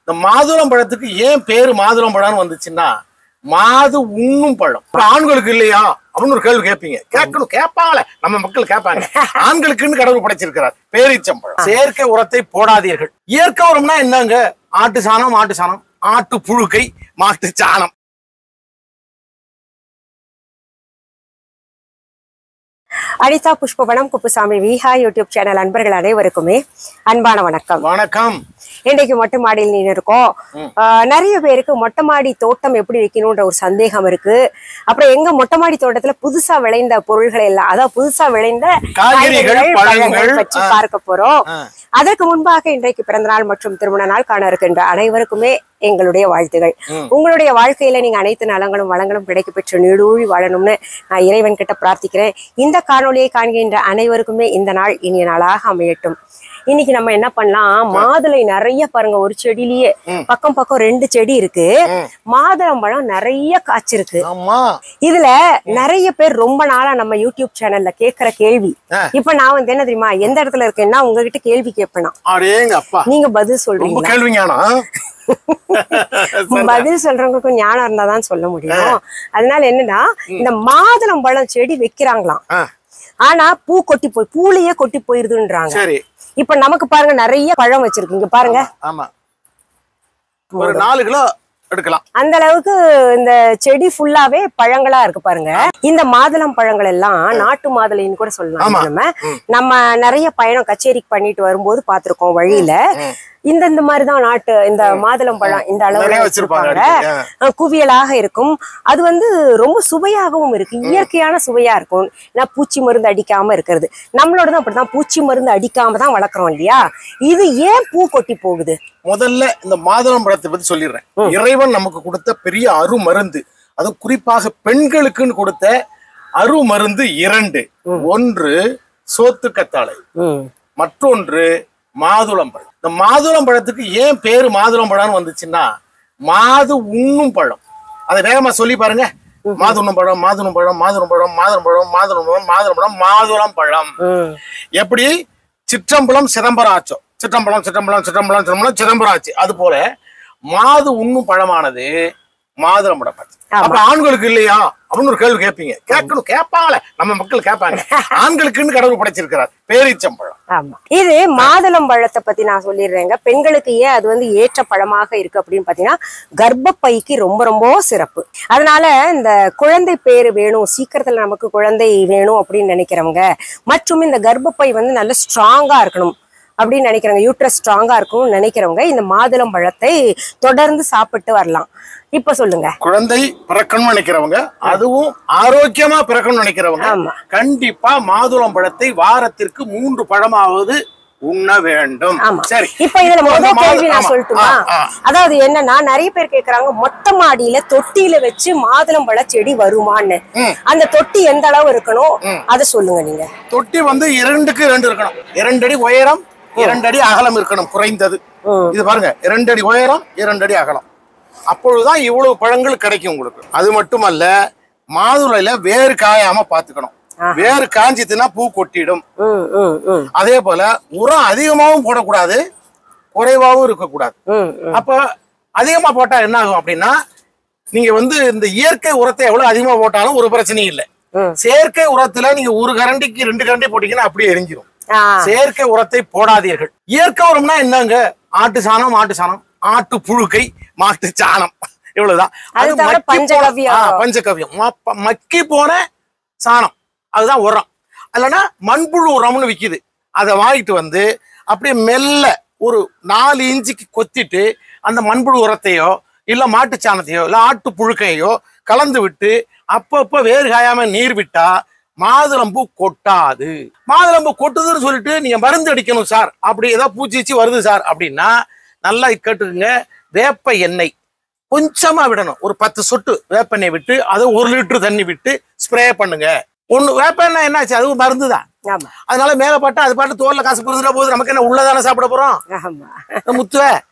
இந்த மாதுளம் பழத்துக்கு ஏன் பேரு மாதுளம் பழம்னு வந்துச்சுன்னா மாது உண்ணும் பழம். ஆண்களுக்கு இல்லையா அப்படின்னு ஒரு கேள்வி கேட்பீங்க. கேட்கணும், கேட்பாங்களே நம்ம மக்கள் கேட்பாங்க. ஆண்களுக்குன்னு கடவுள் படைச்சிருக்கிறார் பேரீச்சம்பழம். செயற்கை உரத்தை போடாதீர்கள். இயற்கை உரம்னா என்னங்க? ஆட்டு சாணம், மாட்டு சாணம், ஆட்டு புழுக்கை, மாட்டு சாணம். அனிதா புஷ்பவனம் குப்புசாமி விஹா யூடியூப் சேனல் அன்பர்கள் அனைவருக்குமே அன்பான வணக்கம். வணக்கம். இன்றைக்கு மொட்டை மாடியில் நீ இருக்கோம். நிறைய பேருக்கு மொட்டை மாடி தோட்டம் எப்படி வைக்கணும்ன்ற ஒரு சந்தேகம் இருக்கு. அப்புறம் எங்க மொட்டை மாடி தோட்டத்துல புதுசா விளைந்த பொருள்களை எல்லாம், அதாவது புதுசா விளைந்த காய்கறிகள் பழங்கள் வச்சு பார்க்க போறோம். அதற்கு முன்பாக இன்றைக்கு பிறந்த நாள் மற்றும் திருமண நாள் காண இருக்கின்ற அனைவருக்குமே எங்களுடைய வாழ்த்துகள். உங்களுடைய வாழ்க்கையில நீங்க அனைத்து நலங்களும் வளங்களும் கிடைக்க பெற்று நீடூழி வாழணும்னு நான் இறைவன் கிட்ட பிரார்த்திக்கிறேன். இந்த காணொலியை காண்கின்ற அனைவருக்குமே இந்த நாள் இனிய நாளாக அமையட்டும். இன்னைக்கு நம்ம என்ன பண்ணலாம், மாதுளை நிறைய பாருங்க, ஒரு செடியிலேயே பக்கம் 2 செடி இருக்கு. மாதுளம் பழம் நிறைய காய்ச்சிருக்கு. இதுல நிறைய பேர் ரொம்ப நாளா நம்ம யூடியூப் சேனல்ல கேக்குற கேள்வி, இப்ப நான் வந்து என்ன தெரியுமா, எந்த இடத்துல இருக்கேன்னா உங்ககிட்ட கேள்வி கேட்பேனா, நீங்க பதில் சொல்றீங்க. பதில் சொல்றவங்களுக்கும் ஞானம் இருந்தாதான் சொல்ல முடியும். அதனால என்னன்னா, இந்த மாதுளம் பழம் செடி வைக்கிறாங்களாம், ஆனா பூ கொட்டி போய் பூலையே கொட்டி போயிருதுன்றாங்க. இப்ப நமக்கு பாருங்க நிறைய பழம் வச்சிருக்கீங்க பாருங்க. ஆமா, ஒரு 4 கிலோ எடுக்கலாம். அந்த அளவுக்கு இந்த செடி ஃபுல்லாவே பழங்களா இருக்கு பாருங்க. இந்த மாதுளம் பழங்கள் எல்லாம் நாட்டு மாதுளைன்னு கூட சொல்லலாம். நம்ம நிறைய பயணம் கச்சேரிக்கு பண்ணிட்டு வரும்போது பாத்திருக்கோம் வழியில. இந்த மாதிரிதான் நாட்டு இந்த மாதுளம் பழம் இந்த அளவுல வச்சிருப்பாங்க, குவியலாக இருக்கும். அது வந்து ரொம்ப சுவையாகவும் இருக்கு, இயற்கையான சுவையா இருக்கும். நான் பூச்சி மருந்து அடிக்காம இருக்கிறது, நம்மளோடதான் அப்படிதான் பூச்சி மருந்து அடிக்காம தான் வளர்க்குறோம் இல்லையா. இது ஏன் பூ கொட்டி போகுது? முதல்ல இந்த மாதுளம் பழத்தை பத்தி சொல்லிடுறேன். இறைவன் நமக்கு கொடுத்த பெரிய அருமருந்து, அது குறிப்பாக பெண்களுக்குன்னு கொடுத்த அருமருந்து 2. ஒன்று சோத்துக்கத்தாழை, மற்றொன்று மாதுளம் பழம். இந்த மாதுளம் பழத்துக்கு ஏன் பேரு மாதுளம் பழம்னு வந்துச்சுன்னா மாது உண்ணும் பழம். அதை வேகமா சொல்லி பாருங்க. மாதுளம் பழம், மாதுளம் பழம், மாதுளம் பழம், மாதுளம் பழம், மாதுளம் பழம், மாதுளம் பழம், மாதுளம் பழம். எப்படி சிற்றம்பலம் சிதம்பரம் ஆச்சோ, சிற்றம்பலம் சிற்றம்பலம் சிற்றம்பலம் சிற்றம்பலம் சிதம்பரம் ஆச்சு, அது போல மாது உண்ணும் பழமானது மாதுளம் பழம். அப்ப ஆண்களுக்கு இல்லையா அப்படின்னு ஒரு கேள்வி கேட்பீங்க. கேட்கணும், கேட்பாங்களே நம்ம மக்கள் கேட்பாங்க. ஆண்களுக்குன்னு கடவுள் படைச்சிருக்கிறார் பேரீச்சம்பழம். ஆமா, இது மாதுளம் பழத்தை பத்தி நான் சொல்லிடுறேங்க. பெண்களுக்கு ஏன் அது வந்து ஏற்ற பழமாக இருக்கு அப்படின்னு பாத்தீங்கன்னா, கர்ப்பப்பைக்கு ரொம்ப ரொம்ப சிறப்பு. அதனால இந்த குழந்தை பேரு வேணும், சீக்கிரத்துல நமக்கு குழந்தை வேணும் அப்படின்னு நினைக்கிறவங்க, மற்றும் இந்த கர்ப்பப்பை வந்து நல்ல ஸ்ட்ராங்கா இருக்கணும் அப்படின்னு நினைக்கிறவங்க, யூட்ரஸ் ஸ்ட்ராங்கா இருக்கும் நினைக்கிறவங்க இந்த மாதுளம் பழத்தை தொடர்ந்து சாப்பிட்டு வரலாம். இப்ப சொல்லுங்க, குழந்தை பிறக்கணும்னு நினைக்கிறவங்க, அதுவும் ஆரோக்கியமா பிறக்கணும்னு நினைக்கிறவங்க கண்டிப்பா மாதுளம் பழத்தை வாரத்திற்கு 3 பழமாவது உண்ண வேண்டும். சரி, இப்ப இதுல முதல் கேள்வி நான் சொல்லட்டுமா? அதாவது என்னன்னா, நிறைய பேர் கேக்குறாங்க, மொட்டை மாடியில தொட்டியில வச்சு மாதுளம் பழ செடி வருமான்னு. அந்த தொட்டி எந்த அளவு இருக்கணும் அதை சொல்லுங்க நீங்க. தொட்டி வந்து 2க்கு 2 இருக்கணும். 2 அடி உயரம், 2 அடி அகலம் இருக்கணும் குறைந்தது. இது பாருங்க, 2 அடி உயரம், 2 அடி அகலம். அப்பொழுதுதான் இவ்வளவு பழங்கள் கிடைக்கும் உங்களுக்கு. அது மட்டுமல்ல, மாதுளையில வேறு காயாம பாத்துக்கணும். வேறு காஞ்சித்துனா பூ கொட்டிடும். அதே போல உரம் அதிகமாவும் போடக்கூடாது, குறைவாகவும் இருக்கக்கூடாது. அப்ப அதிகமா போட்டா என்ன ஆகும் அப்படின்னா, நீங்க வந்து இந்த இயற்கை உரத்தை எவ்வளவு அதிகமா போட்டாலும் ஒரு பிரச்சனையும் இல்லை. செயற்கை உரத்துல நீங்க 1 கரண்டிக்கு 2 கரண்டி போட்டீங்கன்னா அப்படியே எரிஞ்சிடும். செயற்கை உரத்தை போடாதீர்கள். இயற்கை உரம்னா என்னங்க? ஆட்டு சாணம், மாட்டு சாணம், ஆட்டு புழுக்கை, மாட்டு சாணம், இவ்வளவுதான். அது பஞ்சகவ்யம், மக்கி போன சாணம், அதுதான் உரம். இல்லைன்னா மண்புழு உரம்னு விக்குது, அதை வாங்கிட்டு வந்து அப்படியே மெல்ல ஒரு 4 இன்ச்சுக்கு கொத்திட்டு அந்த மண்புழு உரத்தையோ இல்ல மாட்டு சாணத்தையோ இல்ல ஆட்டு புழுக்கையோ கலந்து விட்டு அப்பப்ப வேறு காயாம நீர் விட்டா மாதுளம்பூ கொட்டாது. மாதுளம்பூ கொட்டுதுன்னு சொல்லிட்டு நீங்க மருந்து அடிக்கணும் சார், அப்படி ஏதாவது பூச்சிச்சு வருது சார் அப்படின்னா நல்லா கேட்டுக்குங்க. வேப்ப எண்ணெய் கொஞ்சமா விடணும், ஒரு 10 சொட்டு வேப்ப எண்ணெய் விட்டு அதை 1 லிட்டர் தண்ணி விட்டு ஸ்ப்ரே பண்ணுங்க. வேப்ப எண்ணெய் என்னாச்சு, அதுவும் மருந்து தான். அதனால மேல பட்டா அது பாட்டு தோல்ல காசு புரிஞ்சுட்டா போகுது, நமக்கு என்ன உள்ளதானே சாப்பிட போறோம் முத்துவ.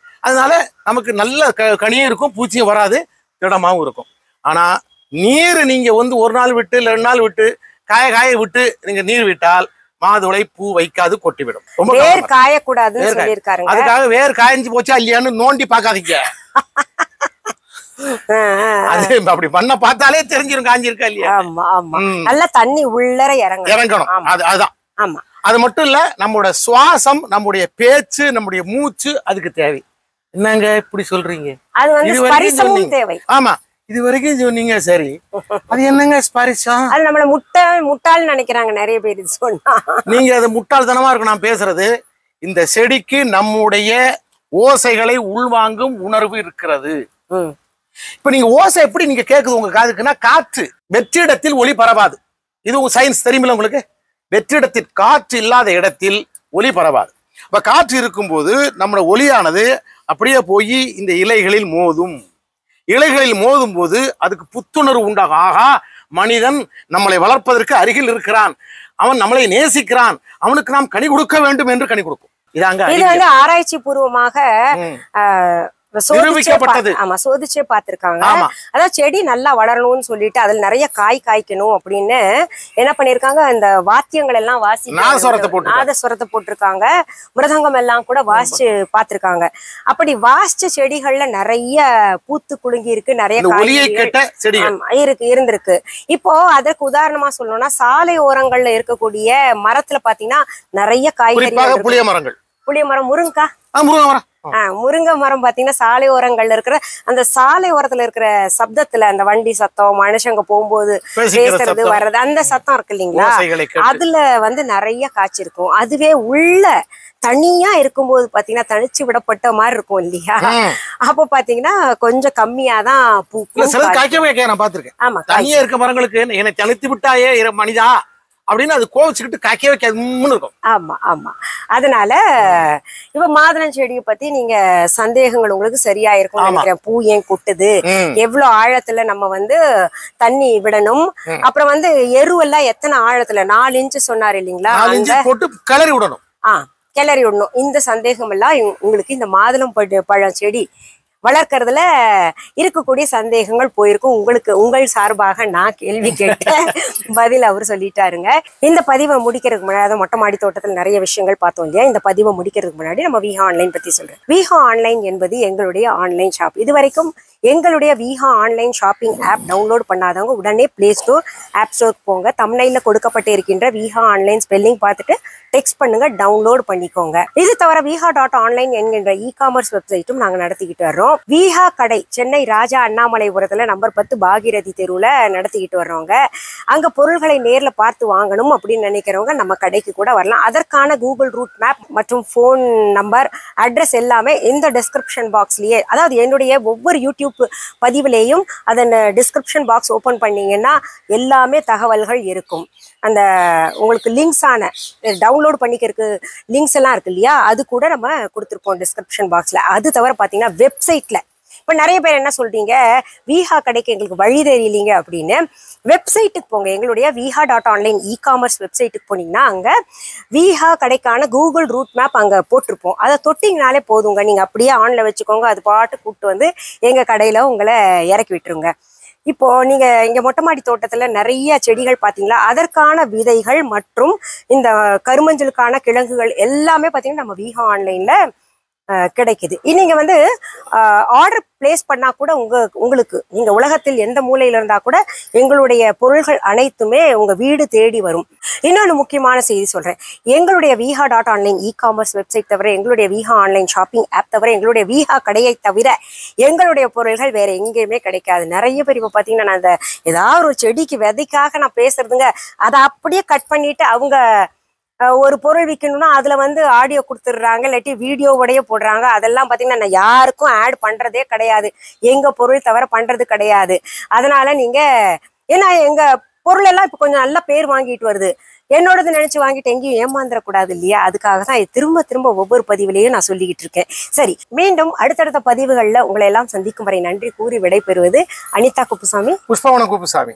அதனால நமக்கு நல்ல கனியும் இருக்கும், பூச்சியும் வராது, திடமாவும் இருக்கும். ஆனா நீர் நீங்க வந்து 1 நாள் விட்டு 2 நாள் விட்டு காய விட்டு நீங்க நீர் விட்டால் மாதுளை பூ வைக்காது கொட்டிவிடும். ரொம்ப வேர் காயக்கூடாதுன்னு சொல்லியிருக்காருங்க. அதுக்காக வேர் காய்ஞ்சு போச்சா இல்லையான்னு நோண்டி பார்க்காதீங்க. அது அப்படி பண்ண பார்த்தாலே தெரிஞ்சிடும் காஞ்சிருக்கா இல்லையா. ஆமா ஆமா, நல்ல தண்ணி உள்ளர இறங்கணும். அதுதான். ஆமா, அது மட்டும் இல்ல, நம்மளோட சுவாசம், நம்முடைய பேச்சு, நம்முடைய மூச்சு அதுக்கு தேவை. என்னங்க இப்படி சொல்றீங்க? அது வந்து ஸ்பரிசமும் தேவை. ஆமா, இது வரைக்கும் சொன்னீங்க. சரி, அது என்னங்க ஸ்பரிசம்? அது நம்மள முட்டாள் நினைக்கிறாங்க நிறைய பேர் சொன்னா. நீங்க அது முட்டாள்தனமா இருக்கு நான் பேசுறது. இந்த செடிக்கு நம்முடைய ஓசைகளை உள்வாங்கும் உணர்வு இருக்கிறது. இப்ப நீங்க ஓசை எப்படி நீங்க கேக்குது உங்க காதுக்குன்னா, காற்று வெற்றிடத்தில் ஒலி பரவாது. இது உங்க சயின்ஸ் தெரியுமில்ல உங்களுக்கு. வெற்றிடத்தில் காற்று இல்லாத இடத்தில் ஒலி பரவாது. அப்ப காற்று இருக்கும்போது நம்மளோட ஒலியானது அப்படியே போய் இந்த இலைகளில் மோதும். இலைகளில் மோதும் போது அதுக்கு புத்துணர்வு உண்டாகும். ஆகா, மனிதன் நம்மளை வளர்ப்பதற்கு அருகில் இருக்கிறான், அவன் நம்மளை நேசிக்கிறான், அவனுக்கு நாம் கனி கொடுக்க வேண்டும் என்று கனி கொடுக்கும். இது வந்து ஆராய்ச்சி பூர்வமாக சோதிச்சே பார்த்திருக்காங்க. அதாவது செடி நல்லா வளரணும்னு சொல்லிட்டு அதுல நிறைய காய்க்கணும் அப்படின்னு என்ன பண்ணிருக்காங்க, இந்த வாத்தியங்கள் எல்லாம் நாதஸ்வரத்தை போட்டிருக்காங்க, மிருதங்கம் எல்லாம் கூட வாசிச்சு பார்த்திருக்காங்க. அப்படி வாசிச்ச செடிகள்ல நிறைய பூத்து குலுங்கி இருக்கு, நிறைய இருந்திருக்கு. இப்போ அதற்கு உதாரணமா சொல்லணும்னா, சாலை ஓரங்கள்ல இருக்கக்கூடிய மரத்துல பாத்தீங்கன்னா நிறைய காய்கறி, புளிய மரம், முருங்கை மரம் பாத்தீங்கன்னா சாலை ஓரங்கள்ல இருக்கிற அந்த சாலை ஓரத்துல இருக்கிற சப்தத்துல, அந்த வண்டி சத்தம், மனுஷங்க போகும்போது பேசுறது வர்றது, அந்த சத்தம் இருக்கு இல்லைங்களா, அதுல வந்து நிறைய காய்ச்சி இருக்கும். அதுவே உள்ள தனியா இருக்கும்போது பாத்தீங்கன்னா தனிச்சு விடப்பட்ட மாதிரி இருக்கும் இல்லையா. அப்ப பாத்தீங்கன்னா கொஞ்சம் கம்மியாதான் நான் பாத்திருக்கேன். ஆமா, தனியா இருக்க மரங்களுக்கு என்னை தனித்து விட்டாயே மனிதா அப்படின்னு அது கோவிச்சுக்கிட்டு காய்க்க வைக்காதுன்னு இருக்கும். ஆமா ஆமா, அதனால இப்ப மாதுளம் செடியை பத்தி நீங்க சந்தேகங்கள் உங்களுக்கு சரியா இருக்கும் நினைக்கிறேன். பூ ஏன் கொட்டுது, எவ்வளவு ஆழத்துல நம்ம வந்து தண்ணி விடணும், அப்புறம் வந்து எருவெல்லாம் எத்தனை ஆழத்துல, 4 இன்ச்சு சொன்னாரு இல்லைங்களா, போட்டு கிளறி விடணும். கிளறி விடணும். இந்த சந்தேகம் எல்லாம் உங்களுக்கு இந்த மாதுளம் பழம் செடி வளர்க்கறதுல இருக்கக்கூடிய சந்தேகங்கள் போயிருக்கும். உங்களுக்கு உங்கள் சார்பாக நான் கேள்வி கேட்டேன், பதில் அவர் சொல்லிட்டாருங்க. இந்த பதிவை முடிக்கிறதுக்கு முன்னாடி, மொட்டை மாடி தோட்டத்தில் நிறைய விஷயங்கள் பார்த்தோம் இல்லையா, இந்த பதிவை முடிக்கிறதுக்கு முன்னாடி நம்ம விஹா ஆன்லைன் பத்தி சொல்றேன். விஹா ஆன்லைன் என்பது எங்களுடைய ஆன்லைன் ஷாப். இது வரைக்கும் எங்களுடைய Viha online shopping app download பண்ணாதவங்க உடனே பிளே ஸ்டோர், ஆப் ஸ்டோர் போங்க. தமிழ்ல கொடுக்கப்பட்டு இருக்கின்ற விஹா ஆன்லைன் ஸ்பெல்லிங் பார்த்துட்டு டெக்ஸ்ட் பண்ணுங்க, டவுன்லோட் பண்ணிக்கோங்க. இது தவிர viha.online என்கின்ற இ-காமர்ஸ் வெப்சைட்டும் நாங்க நடத்திக்கிட்டு வர்றோம். விஹா கடை சென்னை ராஜா அண்ணாமலைபுரத்துல நம்பர் 10 பாகிரதி தெருவுல நடத்திக்கிட்டு வர்றோங்க. அங்க பொருள்களை நேர்ல பார்த்து வாங்கணும் அப்படின்னு நினைக்கிறவங்க நம்ம கடைக்கு கூட வரலாம். அதற்கான கூகுள் ரூட் மேப் மற்றும் போன் நம்பர், அட்ரஸ் எல்லாமே இந்த டிஸ்கிரிப்ஷன் பாக்ஸ்லயே, அதாவது என்னுடைய ஒவ்வொரு யூடியூப் பதிவுலேயும் அதன் டிஸ்கிரிப்ஷன் பாக்ஸ் ஓபன் பண்ணீங்கன்னா எல்லாமே தகவல்கள் இருக்கும். அந்த உங்களுக்கு லிங்க்ஸ் ஆன டவுன்லோட் பண்ணிக்கிறதுக்கு லிங்க்ஸ் எல்லாம் இருக்கு இல்லையா, அது கூட நம்ம கொடுத்துருப்போம் டிஸ்கிரிப்ஷன் பாக்ஸ்ல. அது தவிர பாத்தீங்கன்னா வெப்சைட்ல இப்ப நிறைய பேர் என்ன சொல்றீங்க, விஹா கடைக்கு எங்களுக்கு வழி தெரியலீங்க அப்படின்னு. வெப்சைட்டுக்கு போங்க, எங்களுடைய viha.online இ-காமர்ஸ் வெப்சைட்டுக்கு போனீங்கன்னா அங்க விஹா கடைக்கான கூகுள் ரூட் மேப் அங்க போட்டிருப்போம். அதை தொட்டிங்கனாலே போதுங்க, நீங்க அப்படியே ஆன்ல வச்சுக்கோங்க, அது பாட்டு கூப்பிட்டு வந்து எங்க கடையில உங்களை இறக்கி விட்டுருங்க. இப்போ நீங்க இங்க மொட்டை மாடி தோட்டத்துல நிறைய செடிகள் பாத்தீங்களா, அதற்கான விதைகள் மற்றும் இந்த கருமஞ்சளுக்கான கிழங்குகள் எல்லாமே பாத்தீங்கன்னா நம்ம விஹா ஆன்லைன்ல கிடைக்குது. நீங்க வந்து ஆர்டர் பிளேஸ் பண்ணா கூட உங்களுக்கு நீங்க உலகத்தில் எந்த மூலையில இருந்தா கூட எங்களுடைய பொருள்கள் அனைத்துமே உங்க வீடு தேடி வரும். இன்னொன்று முக்கியமான செய்தி சொல்றேன், எங்களுடைய viha.online இ-காமர்ஸ் வெப்சைட் தவிர, எங்களுடைய விஹா ஆன்லைன் ஷாப்பிங் ஆப் தவிர, எங்களுடைய விஹா கடையை தவிர எங்களுடைய பொருள்கள் வேற எங்கேயுமே கிடைக்காது. நிறைய பேர் இப்ப பாத்தீங்கன்னா, நான் அந்த ஏதாவது ஒரு செடிக்கு விதைக்காக நான் பேசுறதுங்க, அதை அப்படியே கட் பண்ணிட்டு அவங்க ஒரு பொருள் விற்கணும்னா அதுல வந்து ஆடியோ கொடுத்துடுறாங்க, இல்லாட்டி வீடியோவோடய போடுறாங்க. அதெல்லாம் பாத்தீங்கன்னா நான் யாருக்கும் ஆட் பண்றதே கிடையாது, எங்க பொருள் தவிர பண்றது கிடையாது. அதனால நீங்க ஏன்னா எங்க பொருள் எல்லாம் இப்ப கொஞ்சம் நல்ல பேர் வாங்கிட்டு வருது, என்னோடது நினைச்சு வாங்கிட்டு எங்கேயும் ஏமாந்துடக்கூடாது இல்லையா, அதுக்காக தான் திரும்ப திரும்ப ஒவ்வொரு பதிவுலையும் நான் சொல்லிக்கிட்டு இருக்கேன். சரி, மீண்டும் அடுத்தடுத்த பதிவுகள்ல உங்களை எல்லாம் சந்திக்கும் வரை நன்றி கூறி விடைபெறுவது அனிதா குப்புசாமி, புஷ்பவனம் குப்புசாமி.